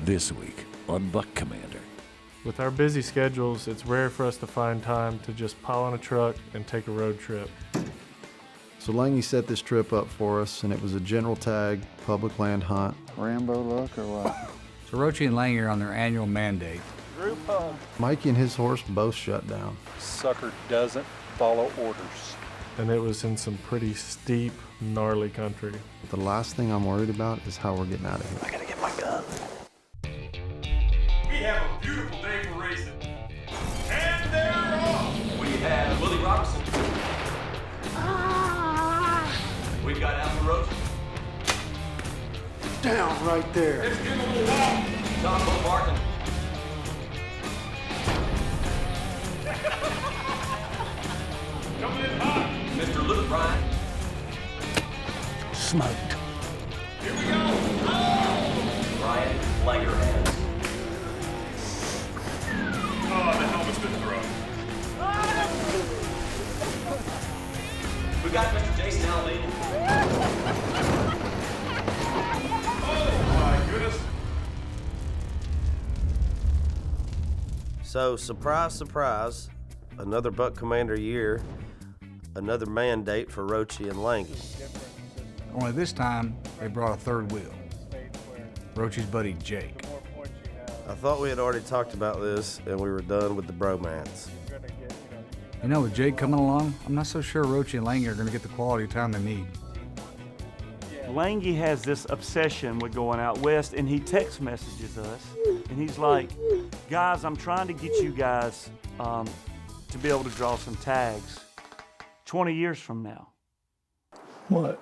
This week on Buck Commander. With our busy schedules, it's rare for us to find time to just pile on a truck and take a road trip. So Langy set this trip up for us, and it was a general tag, public land hunt. Rambo look or what? So Rochey and Langy are on their annual mandate. Group hug. Mikey and his horse both shut down. Sucker doesn't follow orders. And it was in some pretty steep, gnarly country. The last thing I'm worried about is how we're getting out of here. I gotta get my gun. We have a beautiful day for racing. And they're off! We have Willie Robertson. We got Alan Rochey. Down right there. Let's give a little walk. Tom Martin. Coming in hot. Mr. Luke Bryan. Smoked. Here we go. Oh! Brian Langerhans. Oh, the helmet's been thrown. We got Mr. Jason Almeida. Oh, my goodness. So, surprise, surprise, another Buck Commander year, another mandate for Rochey and Langy. Only this time, they brought a third wheel. Rochey's buddy, Jake. I thought we had already talked about this and we were done with the bromance. You know, with Jake coming along, I'm not so sure Rochey and Langy are going to get the quality time they need. Langy has this obsession with going out west, and he text messages us, and he's like, guys, I'm trying to get you guys to be able to draw some tags 20 years from now. What?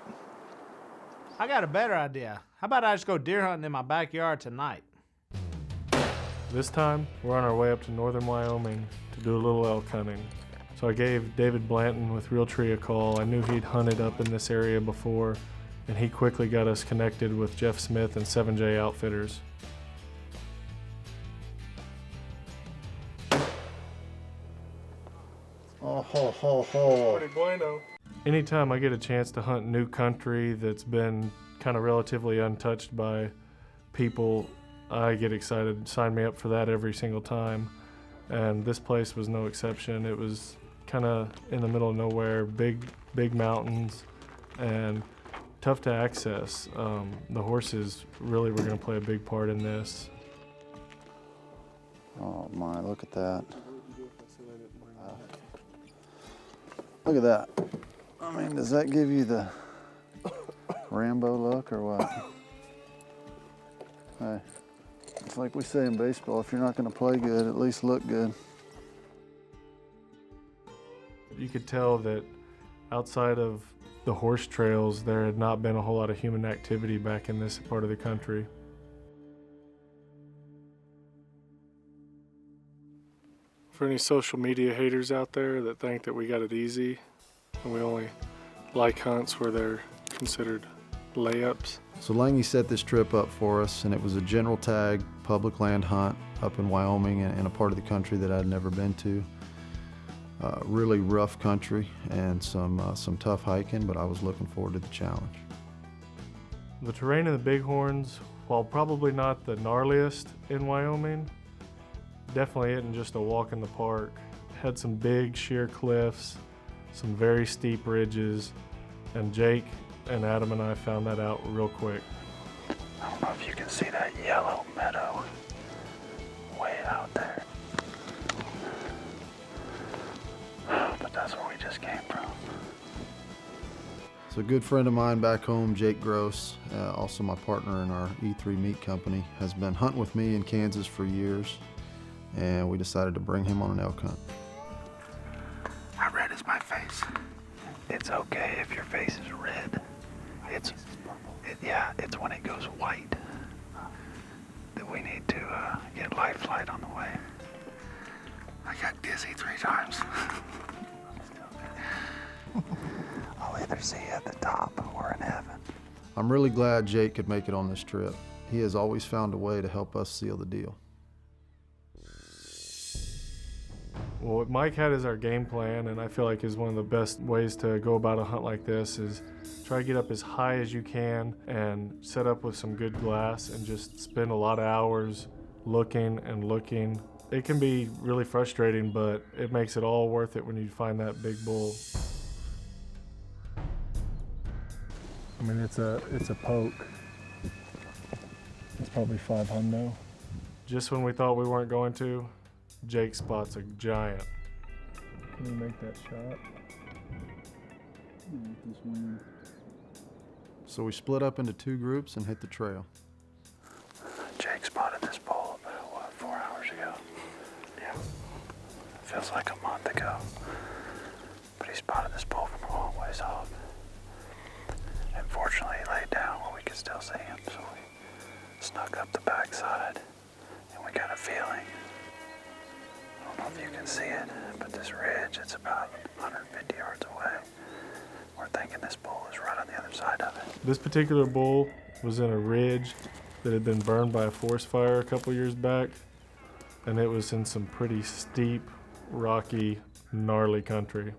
I got a better idea. How about I just go deer hunting in my backyard tonight? This time, we're on our way up to northern Wyoming to do a little elk hunting. So I gave David Blanton with Realtree a call. I knew he'd hunted up in this area before, and he quickly got us connected with Jeff Smith and 7J Outfitters. Oh, ho, ho, ho. Pretty bueno. Anytime I get a chance to hunt new country that's been kind of relatively untouched by people, I get excited. Sign me up for that every single time. And this place was no exception. It was kind of in the middle of nowhere, big mountains, and tough to access. The horses really were going to play a big part in this. Oh my, look at that. Look at that. I mean, does that give you the Rambo look or what? Hey, it's like we say in baseball, if you're not gonna play good, at least look good. You could tell that outside of the horse trails, there had not been a whole lot of human activity back in this part of the country. For any social media haters out there that think that we got it easy and we only like hunts where they're considered layups. So Langy set this trip up for us, and it was a general tag, public land hunt up in Wyoming in a part of the country that I'd never been to. Really rough country and some tough hiking, but I was looking forward to the challenge. The terrain in the Bighorns, while probably not the gnarliest in Wyoming, definitely isn't just a walk in the park. Had some big sheer cliffs, some very steep ridges, and Jake and Adam and I found that out real quick. I don't know if you can see that yellow meadow way out there. But that's where we just came from. So a good friend of mine back home, Jake Gross, also my partner in our E3 meat company, has been hunting with me in Kansas for years, and we decided to bring him on an elk hunt. How red is my face? It's okay if your face is red. It's when it goes white that we need to get life flight on the way. I got dizzy 3 times. I'll either see you at the top or in heaven. I'm really glad Jake could make it on this trip. He has always found a way to help us seal the deal. Well, what Mike had as our game plan, and I feel like is one of the best ways to go about a hunt like this, is try to get up as high as you can and set up with some good glass and just spend a lot of hours looking and looking. It can be really frustrating, but it makes it all worth it when you find that big bull. I mean, it's a poke. It's probably 5 hundo. Just when we thought we weren't going to, Jake spots a giant. Can you make that shot? So we split up into 2 groups and hit the trail. Jake spotted this bull about, 4 hours ago? Yeah. Feels like a month ago. But he spotted this bull from a long ways off. And fortunately, he laid down where we could still see him, so we snuck up the backside, and we got a feeling. I don't know if you can see it, but this ridge, it's about 150 yards away. We're thinking this bull is right on the other side of it. This particular bull was in a ridge that had been burned by a forest fire a couple years back, and it was in some pretty steep, rocky, gnarly country.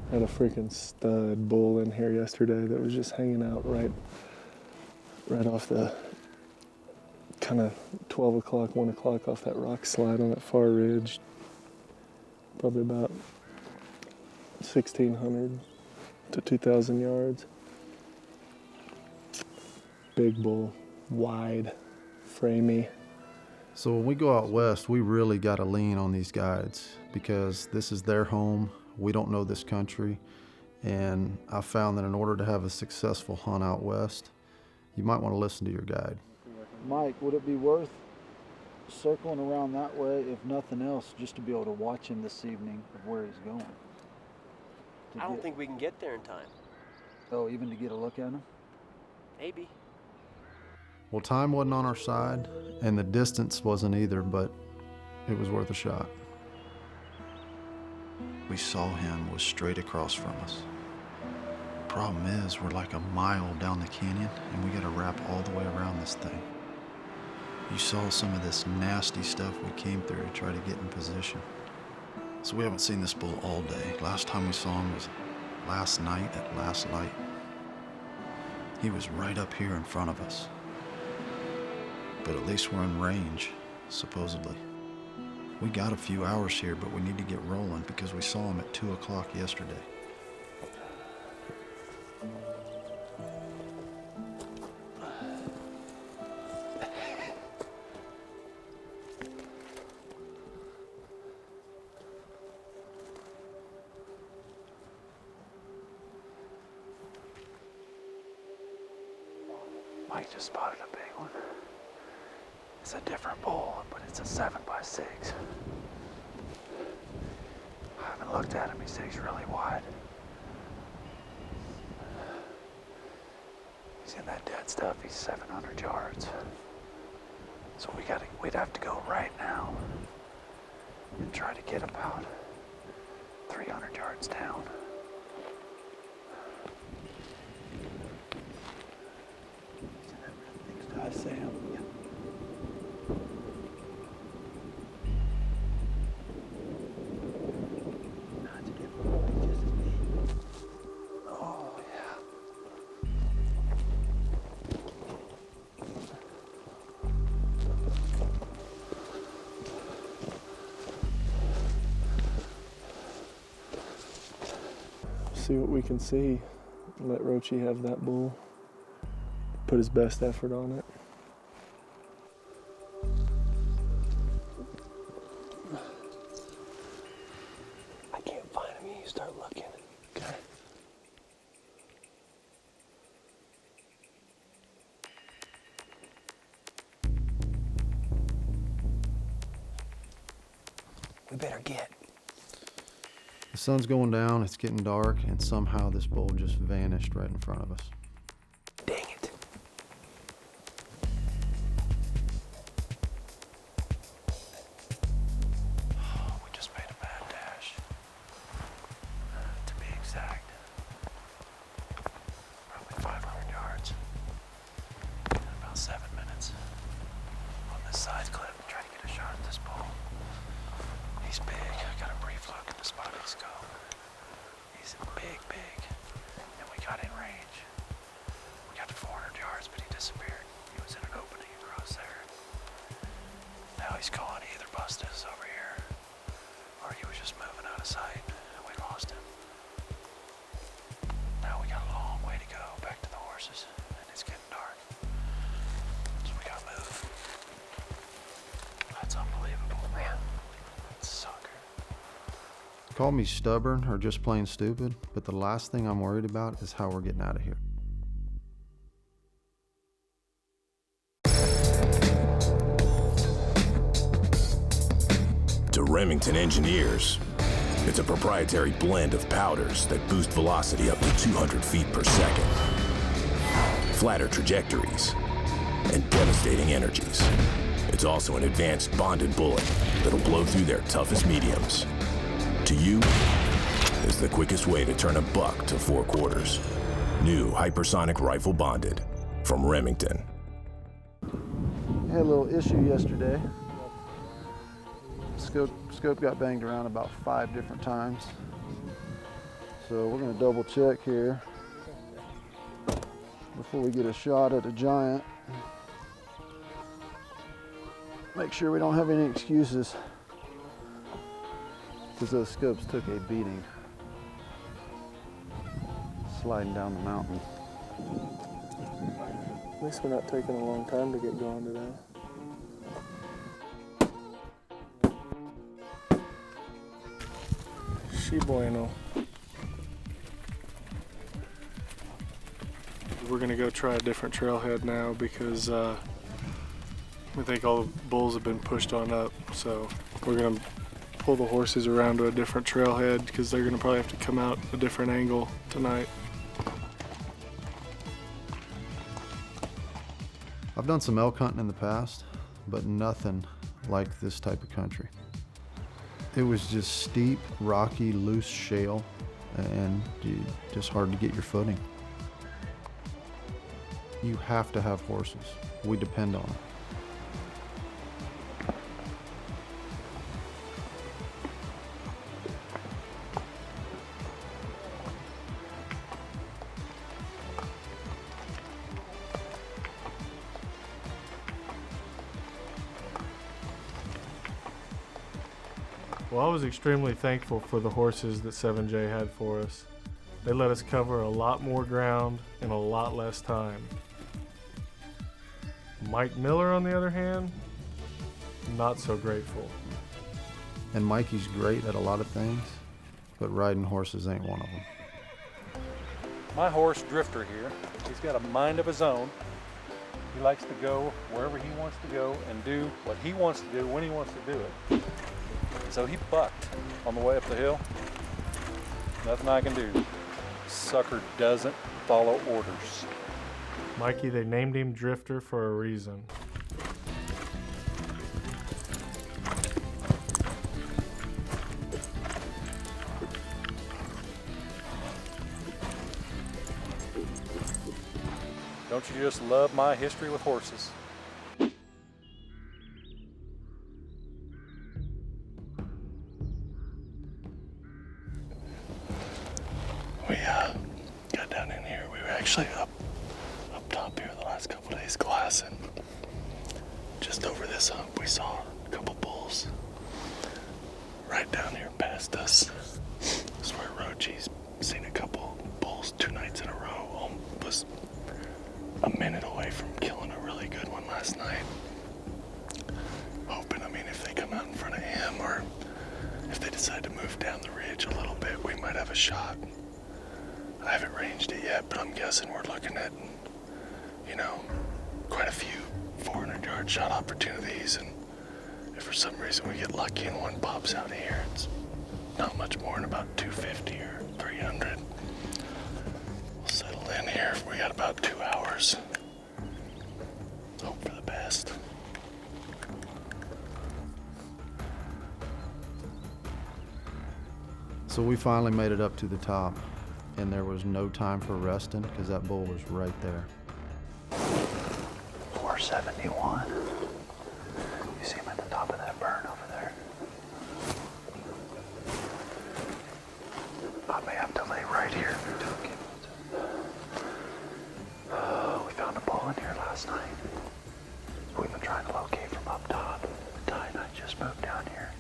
Had a freaking stud bull in here yesterday that was just hanging out right off the kind of 12 o'clock, 1 o'clock off that rock slide on that far ridge. Probably about 1,600 to 2,000 yards. Big bull, wide, framey. So when we go out west, we really got to lean on these guides because this is their home. We don't know this country, and I found that in order to have a successful hunt out west, you might want to listen to your guide. Mike, would it be worth circling around that way, if nothing else, just to be able to watch him this evening of where he's going? I don't think we can get there in time. Oh, even to get a look at him? Maybe. Well, time wasn't on our side, and the distance wasn't either, but it was worth a shot. We saw him was straight across from us. The problem is we're like a mile down the canyon and we gotta wrap all the way around this thing. You saw some of this nasty stuff we came through to try to get in position. So we haven't seen this bull all day. Last time we saw him was last night at last light. He was right up here in front of us. But at least we're in range, supposedly. We got a few hours here, but we need to get rolling because we saw him at 2 o'clock yesterday. Mike just spotted a big one. It's a different bull, but it's a 7x6. I haven't looked at him. He said he's really wide. He's in that dead stuff. He's 700 yards. So we'd have to go right now and try to get about 300 yards down. I see him. See what we can see. Let Rochey have that bull. Put his best effort on it. I can't find him. You start looking. Okay. We better get. The sun's going down, it's getting dark, and somehow this bull just vanished right in front of us. Dang it. We just made a mad dash. To be exact, probably 500 yards. In about 7 minutes. On this side clip, try to get a shot at this bull. He's big. I got a brief look at the spotting scope. He's big, big. And we got in range. We got to 400 yards, but he disappeared. He was in an opening across there. Now he's calling he either busted us over here, or he was just moving out of sight, and we lost him. Now we got a long way to go back to the horses, and it's getting dark. So we gotta move. That's unbelievable, man. Sucker. Call me stubborn or just plain stupid, but the last thing I'm worried about is how we're getting out of here. To Remington engineers, it's a proprietary blend of powders that boost velocity up to 200 feet per second, flatter trajectories, and devastating energies. It's also an advanced bonded bullet that'll blow through their toughest mediums. To you, it's the quickest way to turn a buck to 4 quarters. New hypersonic rifle bonded from Remington. I had a little issue yesterday. Scope got banged around about 5 different times. So we're gonna double check here before we get a shot at a giant. Make sure we don't have any excuses, because those scopes took a beating sliding down the mountain. At least we're not taking a long time to get going today. Si bueno. We're gonna go try a different trailhead now because we think all the bulls have been pushed on up. So we're gonna pull the horses around to a different trailhead because they're gonna probably have to come out a different angle tonight. I've done some elk hunting in the past, but nothing like this type of country. It was just steep, rocky, loose shale, and just hard to get your footing. You have to have horses. We depend on it. Well, I was extremely thankful for the horses that 7J had for us. They let us cover a lot more ground in a lot less time. Mike Miller, on the other hand, not so grateful. And Mikey's great at a lot of things, but riding horses ain't one of them. My horse, Drifter here, he's got a mind of his own. He likes to go wherever he wants to go and do what he wants to do when he wants to do it. So he bucked on the way up the hill. Nothing I can do. Sucker doesn't follow orders. Mikey, they named him Drifter for a reason. Don't you just love my history with horses? We got down in here. We were actually up top here the last couple of days glassing. Just over this hump, we saw a couple bulls right down here past us. I swear Rochey's seen a couple bulls 2 nights in a row. Was a minute away from killing a really good one last night. Hoping, if they come out in front of him or if they decide to move down the ridge a little bit, we might have a shot. I haven't ranged it yet, but I'm guessing we're looking at, quite a few 400-yard shot opportunities, and If for some reason we get lucky and one pops out here, it's not much more than about 250 or 300. We'll settle in here. We got about 2 hours. Hope for the best. So we finally made it up to the top, and there was no time for resting because that bull was right there. 471. You see him at the top of that burn over there? I may have to lay right here. We found a bull in here last night. We've been trying to locate from up top. Ty and I just moved down here,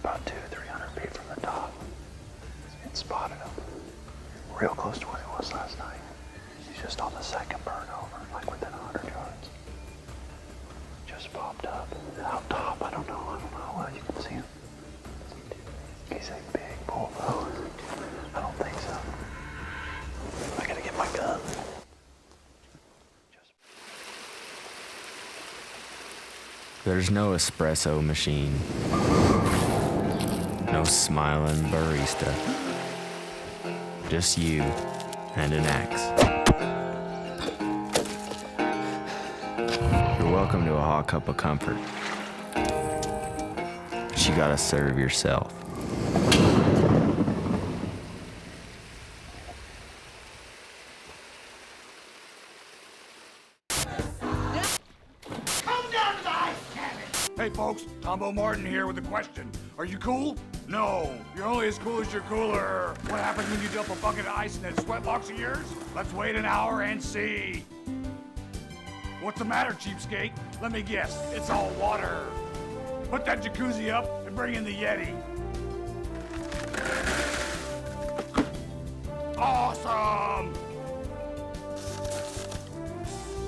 about 200-300 feet from the top, and spotted him real close to where he was last night. He's just on the second burn over, like within 100 yards. Just popped up. Out top, I don't know how well you can see him. He's a big bull though. I don't think so. I gotta get my gun. There's no espresso machine. No smiling barista. Just you and an axe. You're welcome to a hot cup of comfort. But you gotta serve yourself. Hey folks, Tombo Martin here with a question. Are you cool? No, you're only as cool as you're cooler. What happens when you dump a bucket of ice in that sweat box of yours? Let's wait an hour and see. What's the matter, cheapskate? Let me guess, it's all water. Put that jacuzzi up and bring in the Yeti. Awesome!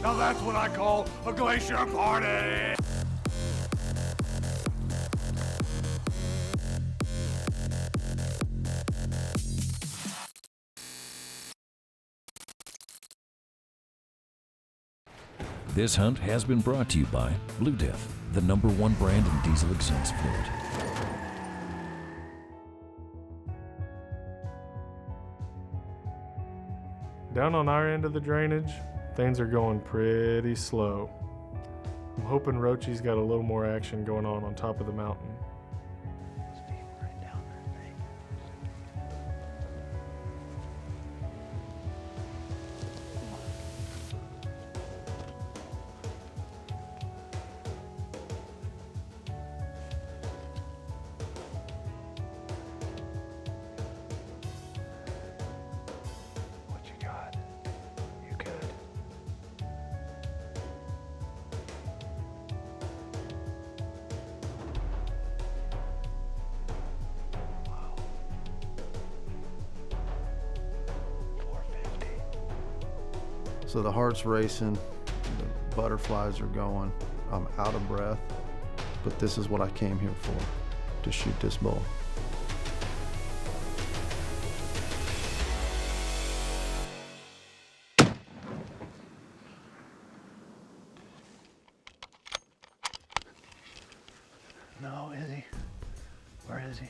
Now that's what I call a glacier party! This hunt has been brought to you by Blue Death, the #1 brand in diesel exhaust fluid. Down on our end of the drainage, things are going pretty slow. I'm hoping Rochey's got a little more action going on top of the mountain. So the heart's racing, the butterflies are going, I'm out of breath, but this is what I came here for, to shoot this bull. No, is he? Where is he?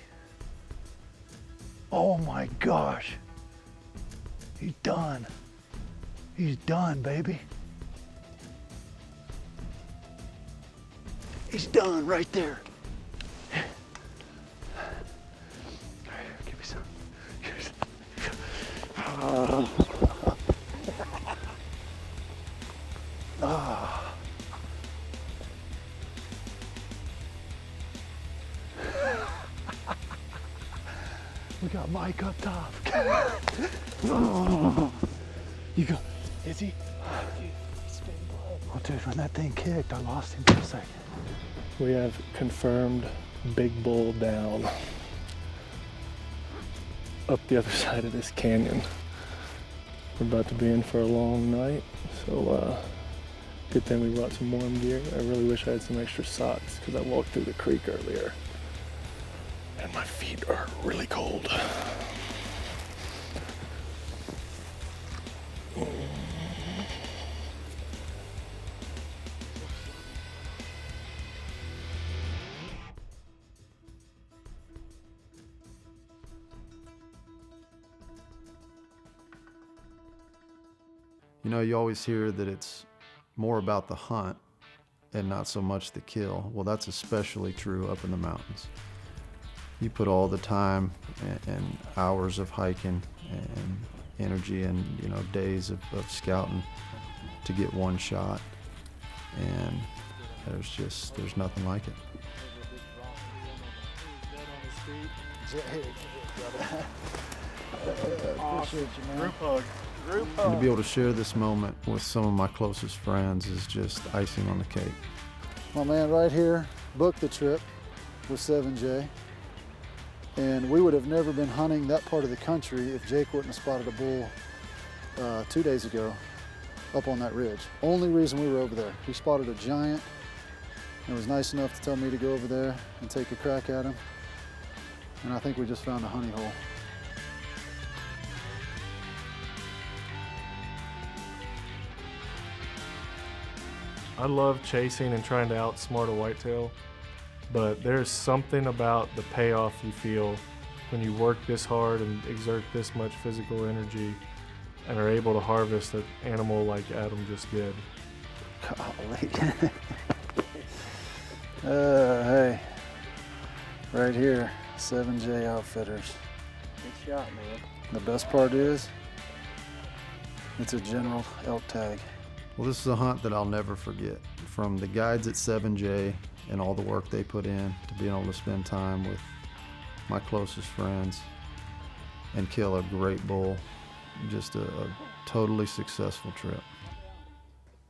Oh my gosh. He's done. He's done, baby. He's done right there. Give me some. We got Mike up top. You go. Is he? Oh, dude, when that thing kicked, I lost him for a second. We have confirmed big bull down up the other side of this canyon. We're about to be in for a long night, so good thing we brought some warm gear. I really wish I had some extra socks because I walked through the creek earlier and my feet are really cold. You know, you always hear that it's more about the hunt and not so much the kill. Well, that's especially true up in the mountains. You put all the time and hours of hiking and energy and, you know, days of scouting to get one shot, and there's nothing like it. Appreciate you, man. Group hug. Group And to hug. be able to share this moment with some of my closest friends is just icing on the cake. My man right here booked the trip with 7J, and we would have never been hunting that part of the country if Jake wouldn't have spotted a bull 2 days ago up on that ridge. Only reason we were over there. He spotted a giant and was nice enough to tell me to go over there and take a crack at him. And I think we just found a honey hole. I love chasing and trying to outsmart a whitetail, but there's something about the payoff you feel when you work this hard and exert this much physical energy and are able to harvest an animal like Adam just did. Golly. Hey, right here, 7J Outfitters. Good shot, man. The best part is, it's a general elk tag. Well, this is a hunt that I'll never forget. From the guides at 7J and all the work they put in to being able to spend time with my closest friends and kill a great bull. Just a totally successful trip.